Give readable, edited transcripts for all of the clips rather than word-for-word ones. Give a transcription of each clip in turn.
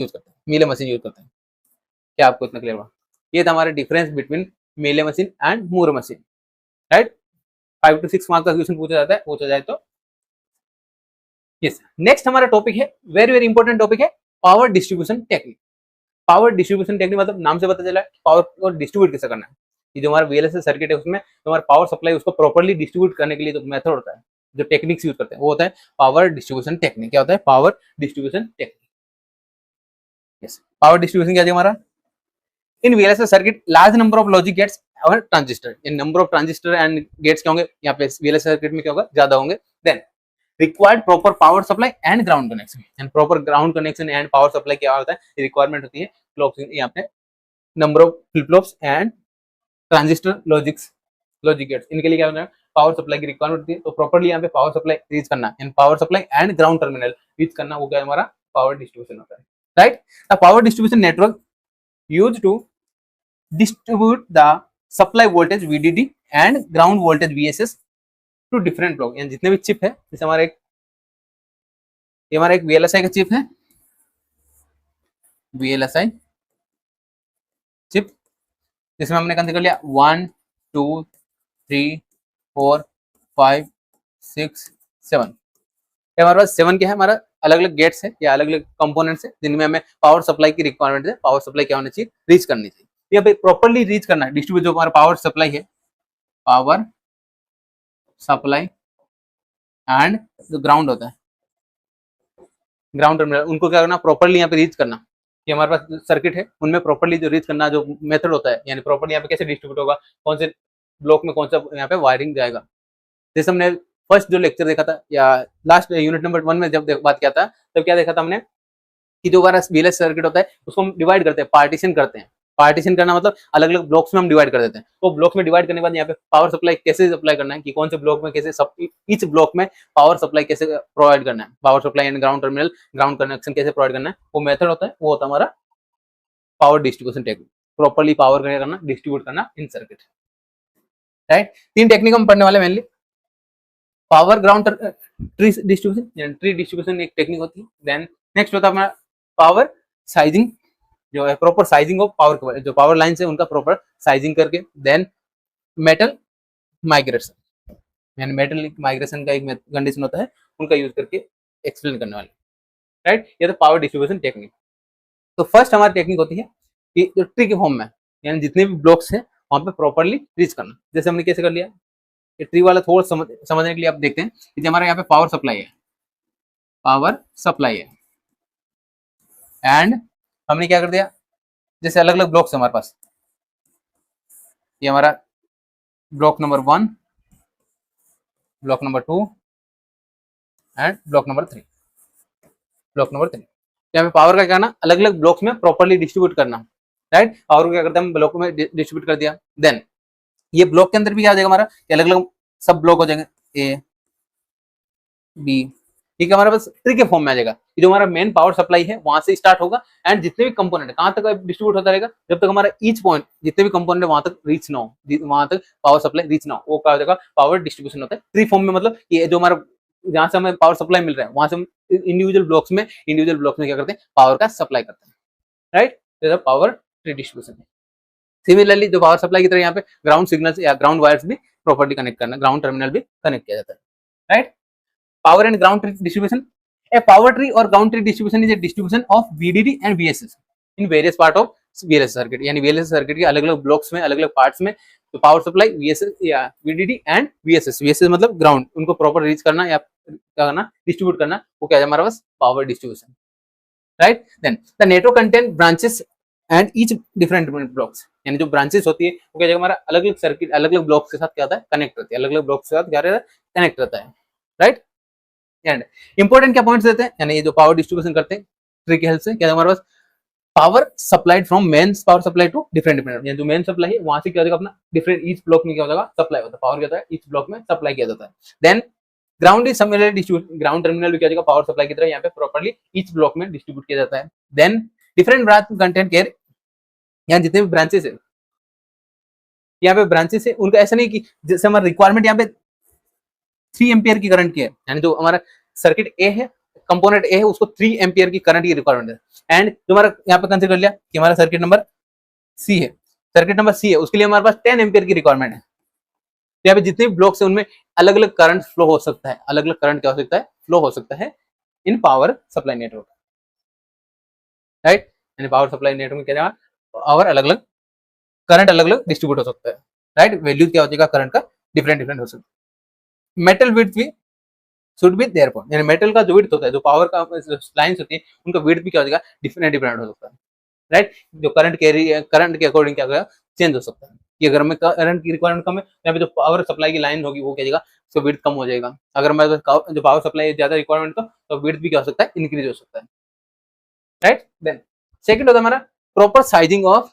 Use करते हैं, मेले मशीन यूज करते हैं। क्या आपको इतना क्लियर हुआ? ये था हमारा difference between Mealy machine and Moore machine, right. 5 to 6 mark का क्वेश्चन पूछा जाता है, पूछा जाए तो यस। नेक्स्ट हमारा टॉपिक है, वेरी वेरी इंपॉर्टेंट टॉपिक है, power distribution technique. Power distribution technique मतलब नाम से पता चला है पावर को डिस्ट्रीब्यूट कैसे करना है। ये जो हमारा वीएलएसआई सर्किट है उसमें जो हमारा पावर सप्लाई उसको प्रॉपर्ली डिस्ट्रीब्यूट करने के लिए जो मेथड होता है, जो टेक्निक्स यूज करते हैं, वो होता है पावर डिस्ट्रीब्यूशन टेक्निक। क्या होता है? Power distribution technique. Yes, power distribution क्या है हमारा? In VLSI circuit large number of logic gates और transistor, in number of transistor and gates क्या होंगे यहाँ पे वीएलएसआई सर्किट में, क्या होगा? ज्यादा होंगे। Then required proper power supply and ground connection, and proper ground connection and power supply क्या होता है? रिक्वायरमेंट होती है क्लॉक्स, यहाँ पे number of flip flops and transistor logic gates, इनके लिए क्या होता है? पावर सप्लाई की रिक्वायरमेंट होती है। तो प्रॉपर्ली यहाँ पे पावर सप्लाई रीच करना and power supply and ground terminal reach करना, वो क्या हमारा पावर डिस्ट्रीब्यूशन होता है, right. The power distribution network use to distribute the supply voltage VDD and ground voltage VSS to different block। यानी जितने भी चिप है, जैसे हमारा एक ये हमारा एक VLSI का चिप है, VLSI चिप, जिसमें हमने कंसीडर लिया 1 2 3 4 5 6 7। हमारे पास 7 क्या है? हमारा अलग अलग गेट्स है या अलग अलग कंपोनेंट्स है जिनमें हमें पावर सप्लाई की रिक्वायरमेंट है। पावर सप्लाई क्या होनी चाहिए? रीच करनी चाहिए। यहाँ पे प्रॉपर्ली रीच करना है डिस्ट्रीब्यूट, जो हमारा पावर सप्लाई है, पावर सप्लाई एंड जो ग्राउंड होता है, ग्राउंड टर्मिनल, उनको क्या करना? प्रॉपर्ली यहाँ पे रीच करना। कि हमारे पास सर्किट है उनमें प्रॉपर्ली जो रीच करना जो मेथड होता है, यानी प्रॉपर्ली यहाँ पे कैसे डिस्ट्रीब्यूट होगा, कौन से ब्लॉक में कौन सा यहाँ पे वायरिंग जाएगा। जैसे हमने फर्स्ट जो लेक्चर देखा था या लास्ट यूनिट नंबर 1 में जब बात किया था, तब क्या देखा था हमने कि जो हमारा वीएलएस सर्किट होता है उसको हम डिवाइड करते हैं, पार्टीशन करते हैं। पार्टीशन करना मतलब अलग अलग ब्लॉक्स में हम डिवाइड कर देते हैं। तो ब्लॉक्स में डिवाइड करने के बाद यहाँ पे पावर सप्लाई कैसे सप्लाई करना है, कि कौन से ब्लॉक में कैसे ईच ब्लॉक में पावर सप्लाई कैसे प्रोवाइड करना है, power supply and ground terminal ground connection कैसे प्रोवाइड करना है, वो मेथड होता है, वो होता है हमारा power distribution technique. Properly power करना, डिस्ट्रीब्यूट करना इन सर्किट, राइट। 3 टेक्निक हम पढ़ने वाले mainly. Power ground tree distribution, tree distribution एक टेक्निक होती है। देन नेक्स्ट होता है हमारा पावर साइजिंग, जो है प्रॉपर साइजिंग ऑफ पावर, जो पावर लाइन है उनका प्रॉपर साइजिंग करके। देन मेटल माइग्रेशन, यानी मेटल माइग्रेशन का एक कंडीशन होता है, उनका यूज करके एक्सप्लेन करने वाले, राइट। ये तो पावर डिस्ट्रीब्यूशन टेक्निक। तो फर्स्ट हमारी टेक्निक होती है कि जो ट्री के फॉर्म में, यानी जितने भी ब्लॉक्स हैं वहां पे प्रॉपर्ली रीच करना। जैसे हमने कैसे कर लिया, ये ट्री वाला थोड़ा समझने के लिए आप देखते हैं कि हमारे यहाँ पे पावर सप्लाई है, पावर सप्लाई है, एंड हमने क्या कर दिया, जैसे अलग अलग ब्लॉक्स है हमारे पास, ये हमारा block number 1, block number 2 and block number 3, block number 3। यहाँ पे पावर का क्या करना, अलग अलग ब्लॉक्स में प्रॉपर्ली डिस्ट्रीब्यूट करना, राइट। पावर को क्या करते हैं हम ब्लॉक में डिस्ट्रीब्यूट कर दिया। देन ये ब्लॉक के अंदर भी क्या हो जाएगा हमारा, अलग अलग सब ब्लॉक हो जाएंगे, ए बी, ठीक है। हमारे पास ट्री के फॉर्म में आ जाएगा। जो हमारा मेन पावर सप्लाई है वहां से स्टार्ट होगा, एंड जितने भी कंपोनेंट कहां तक डिस्ट्रीब्यूट होता रहेगा, जब तक हमारा ईच पॉइंट जितने भी कंपोनेंट वहां तक रीच ना हो, वहां तक पावर सप्लाई रीच ना हो, वो क्या हो जाएगा, पावर डिस्ट्रीब्यूशन होता है। ट्री फॉर्म में मतलब ये जो हमारा जहां से हमें पावर सप्लाई मिल रहा है वहां से हम इंडिविजुअल ब्लॉक्स में क्या करते हैं, पावर का सप्लाई करते हैं, right. Power tree distribution. Similarly जो पावर सप्लाई की तरह यहाँ पे ग्राउंड सिग्नल्स या ग्राउंड वायर्स भी प्रॉपर्ली कनेक्ट करना, ग्राउंड टर्मिनल भी कनेक्ट किया जाता है, right. Power and ground tree distribution. A power tree or ground tree distribution is a distribution of VDD and VSS in various part of VLSI circuit। यानी VLSI circuit के अलग अलग blocks में, अलग अलग पार्ट्स में, तो पावर सप्लाई VSS या VDD एंड VSS, VSS मतलब ग्राउंड, उनको प्रॉपर रीच करना या क्या करना, डिस्ट्रीब्यूट करना, वो क्या है हमारे पास, power distribution, right. Then the network content branches and each different blocks, यानी जो ब्रांचेस होती है वो क्या हमारा अलग अलग सर्किट, अलग अलग ब्लॉक्स के साथ क्या होता है, कनेक्ट रहती है, अलग अलग ब्लॉक्स के साथ क्या रहता है, कनेक्ट रहता है, राइट। एंड इंपॉर्टेंट क्या पॉइंट्स देते हैं, यानी ये जो पावर डिस्ट्रीब्यूशन करते हैं ट्री की हेल्प से, क्या हमारे पास power supplied from main power supply to different, यानी जो मेन सप्लाई है वहां से क्या होगा अपना डिफरेंट ईच ब्लॉक में क्या होगा सप्लाई होता है, पावर क्या होता है ईच ब्लॉक में सप्लाई किया जाता है। Then ground is similarly distribute, ground terminal भी क्या होगा पावर सप्लाई की तरह यहाँ पे प्रॉपर्ली ईच ब्लॉक में डिस्ट्रीब्यूट किया जाता है। Then different branch content care, यहाँ जितने भी ब्रांचेस है, यहाँ पे ब्रांचेस है उनका ऐसा नहीं कि जैसे हमारा रिक्वायरमेंट यहाँ पे 3 एम्पियर की करंट की है, यानी जो हमारा सर्किट ए है कंपोनेंट ए है उसको 3 एम्पियर की करंट की रिक्वायरमेंट है। एंड जो हमारा यहाँ पे कंसिडर कर लिया कि हमारा सर्किट नंबर सी है, सर्किट नंबर सी है, उसके लिए हमारे पास 10 एम्पियर की रिक्वायरमेंट है। तो यहाँ पे जितने भी ब्लॉक्स है उनमें अलग अलग करंट फ्लो हो सकता है, अलग अलग करंट क्या हो सकता है, फ्लो हो सकता है इन पावर सप्लाई नेटवर्क, राइट। यानी पावर सप्लाई नेटवर्क में क्या पावर अलग अलग, करंट अलग अलग डिस्ट्रीब्यूट हो सकता है, राइट। वैल्यू क्या हो जाएगा करंट का डिफरेंट डिफरेंट हो सकता है। मेटल विड्थ भी शुड बी देयर पॉइंट, यानी मेटल का जो विड्थ होता है, जो पावर का लाइन्स होती है उनका विड्थ भी क्या हो जाएगा डिफरेंट डिफरेंट हो सकता है, राइट। जो करंट कैरी करंट के अकॉर्डिंग क्या होगा चेंज हो सकता है कि अगर मैं करंट की रिक्वायरमेंट कम है यहाँ पे जो पावर सप्लाई की लाइन होगी वो क्या जाएगा, उसका विड्थ कम हो जाएगा। अगर मैं जो पावर सप्लाई ज्यादा रिक्वायरमेंट तो विड्थ भी क्या हो सकता है, इंक्रीज हो सकता है, राइट। देन सेकंड होता है हमारा proper sizing of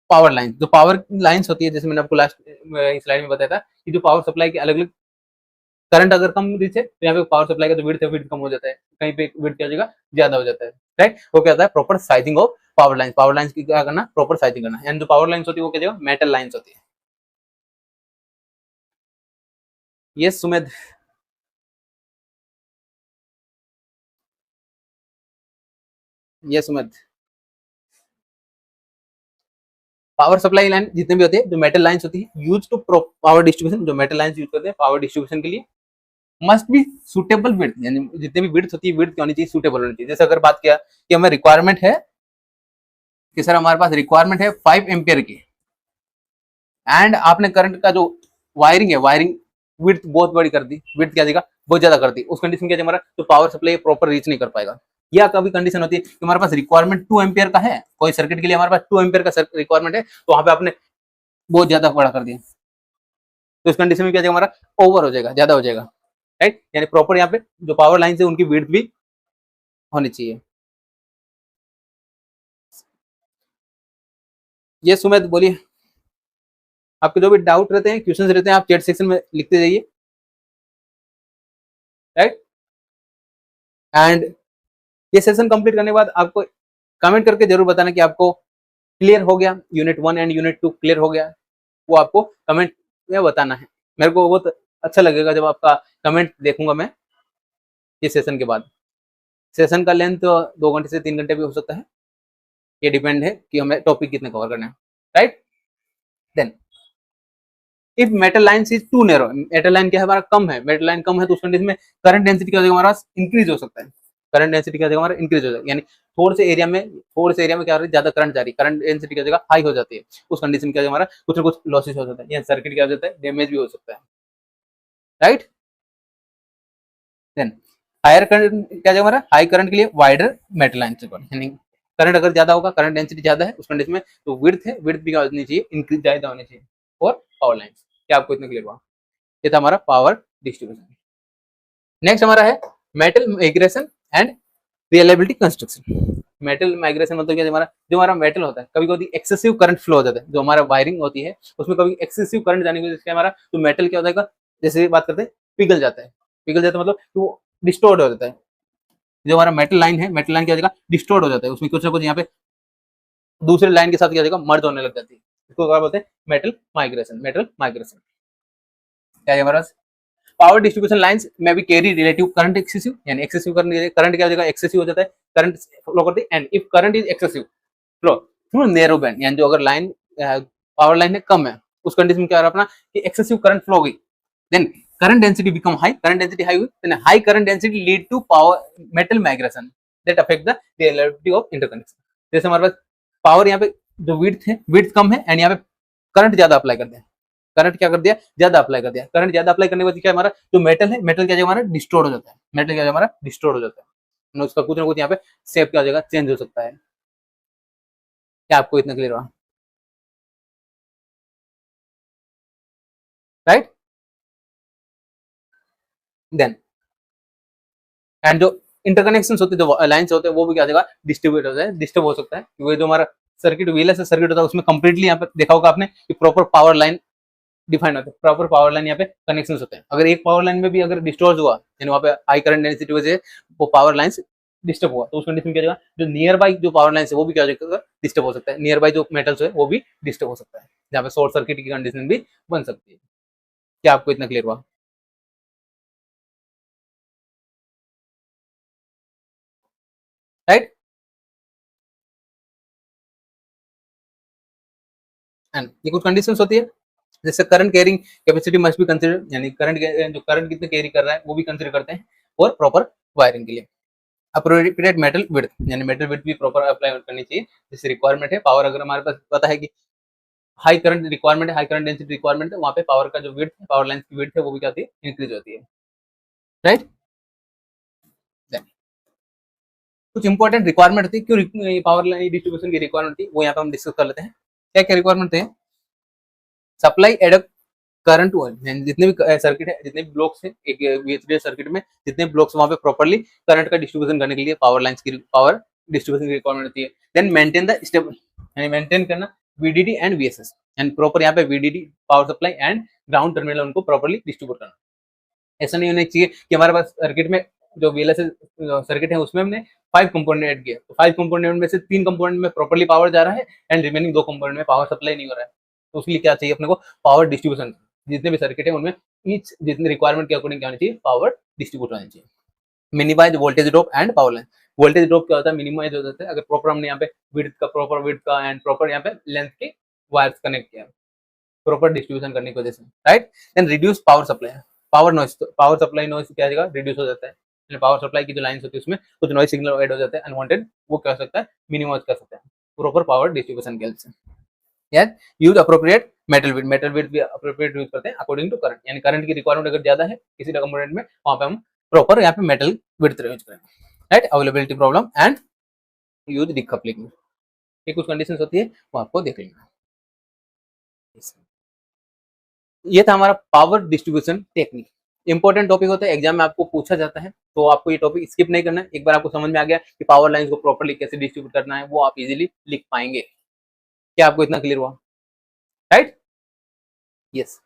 power line. जो पावर लाइन्स होती है, जैसे मैंने आपको लास्ट स्लाइड में बताया था कि जो पावर सप्लाई के अलग अलग करंट अगर कम रीच है तो यहाँ पे पावर सप्लाई का जो विड्थ है विड्थ कम हो जाता है, कहीं पे विड्थ क्या हो जाएगा ज्यादा हो जाता है, राइट। वो क्या होता है proper sizing of power line. Power line की क्या करना, प्रॉपर साइजिंग करना। एंड जो पावर लाइन्स होती है वो क्या जाएगा मेटल लाइन्स होती है। ये सुमेध, ये सुमेध पावर सप्लाई लाइन जितने भी होते हैं जो मेटल लाइन्स होती है यूज टू पावर डिस्ट्रीब्यूशन, जो मेटल लाइन्स यूज करते हैं पावर डिस्ट्रीब्यूशन के लिए मस्ट बी सुटेबल विड्थ, यानी जितने भी विड्थ होती है विड्थ क्या होनी चाहिए, सुटेबल होनी चाहिए। जैसे अगर बात किया कि हमें रिक्वायरमेंट है कि सर हमारे पास रिक्वायरमेंट है 5 एम्पियर की, एंड आपने करंट का जो वायरिंग है वायरिंग विड्थ बहुत बड़ी कर दी, विड्थ क्या देगा बहुत ज्यादा कर दी, उस कंडीशन में क्या हमारा तो पावर सप्लाई प्रॉपर रीच नहीं कर पाएगा। या कभी कंडीशन होती है कि हमारे पास रिक्वायरमेंट 2 एम्पियर का है, कोई सर्किट के लिए हमारे पास 2 एम्पियर का रिक्वायरमेंट है, तो वहां पे आपने बहुत ज्यादा बड़ा कर दिया, तो इस कंडीशन में क्या जाएगा हमारा ओवर हो जाएगा, ज्यादा हो जाएगा, राइट। यानी प्रॉपर यहाँ पे जो पावर लाइन है उनकी विड्थ भी होनी चाहिए। ये सुमेध बोलिए, आपके जो भी डाउट रहते हैं क्वेश्चन रहते हैं आप चैट सेक्शन में लिखते जाइए, राइट। एंड ये सेशन कंप्लीट करने के बाद आपको कमेंट करके जरूर बताना कि आपको क्लियर हो गया, यूनिट 1 एंड यूनिट 2 क्लियर हो गया, वो आपको कमेंट में बताना है। मेरे को बहुत अच्छा लगेगा जब आपका कमेंट देखूंगा मैं इस सेशन के बाद। सेशन का लेंथ 2 घंटे से 3 घंटे भी हो सकता है, ये डिपेंड है कि हमें टॉपिक कितने कवर करने हैं, right. Then if metal line is too narrow, metal line क्या है हमारा कम है, मेटल लाइन कम है तो उस कंडीशन में करंट डेंसिटी क्या हो जाएगा हमारा इंक्रीज हो सकता है, करंट डेंसिटी क्या हो जाएगा हमारा इंक्रीज हो जाएगा। यानी थोड़े से एरिया में क्या हो रहा है ज्यादा करंट जा रही है, करंट डेंसिटी क्या हो जाएगा हाई हो जाती है, उस कंडीशन में क्या हमारा कुछ ना कुछ लॉसेस हो जाता है, सर्किट क्या हो जाता है डैमेज भी हो सकता है, राइट। देन हायर करंट क्या जाएगा हमारा, हाई करंट के लिए वाइडर मेटल लाइन, यानी करंट अगर ज्यादा होगा, करंट डेंसिटी ज्यादा है उस कंडीशन में तो विड्थ है, विड्थ भी क्या होनी चाहिए इंक्रीज ज्यादा होनी चाहिए। और पावर लाइन क्या आपको इतना क्लियर हुआ, ये था हमारा पावर डिस्ट्रीब्यूशन। नेक्स्ट हमारा है metal migration and reliability construction. Metal migration मतलब क्या, हमारा जो हमारा मेटल होता है कभी कभी एक्सेसिव करंट फ्लो हो जाता है, जो हमारा वायरिंग होती है उसमें कभी एक्सेसिव करंट जाने की वजह से हमारा जो मेटल क्या होता है जैसे बात करते हैं पिघल जाता है, पिघल जाता है मतलब वो डिस्टोर्ड हो जाता है। जो हमारा मेटल लाइन है, मेटल लाइन क्या हो जाएगा डिस्टोर्ड हो जाता है, उसमें कुछ ना कुछ यहाँ पे दूसरे लाइन के साथ क्या हो जाएगा मर्ज होने लग जाती है, इसको क्या बोलते हैं मेटल माइग्रेशन। मेटल माइग्रेशन क्या है हमारा पावर डिस्ट्रीब्यूशन लाइंस में भी कैरी रिलेटिव करंट एक्सेसिव, यानी एक्सेसिव करंट क्या हो जाएगा एक्सेसिव हो जाता है, करंट फ्लो करती है। And if current is excessive flow through narrow band, यानी जो अगर लाइन पावर लाइन है कम है उस कंडीशन में क्या अपना कि एक्सेसिव करंट फ्लो गई, then current density become high, current density high हुई, then high current density lead to power metal migration that affect the relativity of interconnection. जैसे हमारे पास पावर यहाँ पे जो विड्थ है विड्थ कम है एंड यहाँ पे करंट ज्यादा अप्लाई करते हैं, करंट क्या कर दिया ज्यादा अप्लाई कर दिया, करंट ज्यादा अप्लाई करने के बाद क्या हमारा जो मेटल है मेटल क्या हमारा डिस्टोर्ड हो जाता है, मेटल क्या हमारा डिस्टोर्ड हो जाता है, उसका कुछ ना कुछ यहाँ पे शेप क्या हो जाएगा चेंज हो सकता है। क्या आपको इतना क्लियर हुआ, राइट। देन एंड जो इंटरकनेक्शन होते हैं जो अलायंस होते हैं वो भी क्या होगा डिस्ट्रीब्यूट हो जाए, डिस्टर्ब हो सकता है, क्योंकि जो हमारा सर्किट वीएलएस सर्किट होता है उसमें कंप्लीटली यहाँ पे देखा होगा आपने कि प्रॉपर पावर लाइन डिफाइन होता है, प्रॉपर पावर लाइन यहाँ पे कनेक्शन होते हैं। अगर एक पावर लाइन में भी अगर डिस्टोर्ज हुआ यानी वहाँ पे हाई करंट डेंसिटी वजह से वो पावर लाइन डिस्टर्ब हुआ तो उस कंडीशन में क्या जाएगा जो नियर बाई जो पावर लाइन है वो भी क्या हो जाएगा डिस्टर्ब हो सकता है, नियर बाई जो मेटल्स है वो भी डिस्टर्ब हो सकता है, जहाँ पे शॉर्ट सर्किट की कंडीशन भी बन सकती है। क्या आपको इतना क्लियर हुआ? एंड ये कुछ कंडीशंस होती है, जैसे current carrying capacity must be consider, यानी करंट जो करंट कितने कैरी कर रहा है वो भी कंसिडर करते हैं, और प्रॉपर वायरिंग के लिए अप्रोप्रिएट मेटल विड्थ, यानी मेटल विड्थ भी प्रॉपर अप्लाई करनी चाहिए, जैसे रिक्वायरमेंट है पावर, अगर हमारे पास पता है कि हाई करंट रिक्वायरमेंट है, हाई करंट डेंसिटी रिक्वायरमेंट है, वहाँ पे पावर का जो विड्थ है, पावर लाइन की विड्थ है वो भी क्या होती है, इंक्रीज होती है, राइट। कुछ इंपॉर्टेंट रिक्वायरमेंट होती है, क्यों पावर लाइन डिस्ट्रीब्यूशन की रिक्वायरमेंट थी वो यहाँ पे हम डिस्कस कर लेते हैं। क्या क्या रिक्वायरमेंट थे, सप्लाई एड करंट जितने भी सर्किट है, जितने भी ब्लॉक्स है एक वीएचडी सर्किट में, जितने ब्लॉक्स वहां पे प्रॉपर्ली करंट का डिस्ट्रीब्यूशन करने के लिए पावर लाइंस की पावर डिस्ट्रीब्यूशन की रिक्वायरमेंट होती है। देन मेंटेन द स्टेबल, यानी मेंटेन करना VDD and VSS, and proper यहाँ पे VDD power supply and ground terminal उनको प्रॉपर्ली डिस्ट्रीब्यूट करना। ऐसा नहीं होना चाहिए कि हमारे पास सर्किट में जो वीएलएसएस सर्किट है उसमें हमने 5 कंपोनेंट ऐड किया, तो 5 कंपोनेंट में से 3 कंपोनेंट में प्रॉपर्ली पावर जा रहा है एंड रिमेनिंग 2 कंपोनेंट में पावर सप्लाई नहीं हो रहा है, तो उसके लिए क्या चाहिए अपने को, पावर डिस्ट्रीब्यूशन। जितने भी सर्किट है उनमें ईच जितने रिक्वायरमेंट के अकॉर्डिंग क्या होनी चाहिए, पावर डिस्ट्रीब्यूट होनी चाहिए। Minimize voltage drop and power line, voltage drop क्या होता है, मिनिमाइज हो जाता है अगर प्रॉपर हमने यहाँ पे विड्थ का प्रॉपर विड्थ का एंड प्रॉपर यहाँ पे लेंथ के वायर्स कनेक्ट किया प्रॉपर डिस्ट्रीब्यूशन करने की वजह से, right. Then reduce power supply, power noise, power supply noise क्या हो जाएगा, रिड्यूस हो जाता है, पावर सप्लाई की जो लाइन्स होती है उसमें कुछ नॉइस सिग्नल ऐड हो जाता है अनवांटेड, वो क्या हो सकता है, मिनिमाइज कर सकता है प्रॉपर पावर डिस्ट्रीब्यूशन के हेल्प से। यार use appropriate metal width, metal width भी अप्रोप्रिएट यूज करते हैं अकॉर्डिंग टू करंट, यानी करंट की रिक्वायरमेंट अगर ज्यादा है किसी कंपोनेंट में, वहां पे हम प्रॉपर यहाँ पे मेटल विड्थ यूज करेंगे, right. Availability problem and use decoupling, ये कुछ कंडीशंस होती है वो आपको देख लेना। ये था हमारा power distribution technique, important topic होता है, एग्जाम में आपको पूछा जाता है, तो आपको ये टॉपिक स्किप नहीं करना है। एक बार आपको समझ में आ गया कि पावर लाइंस को प्रॉपर्ली कैसे डिस्ट्रीब्यूट करना है, वो आप इजीली लिख पाएंगे। क्या आपको इतना क्लियर हुआ, राइट? यस।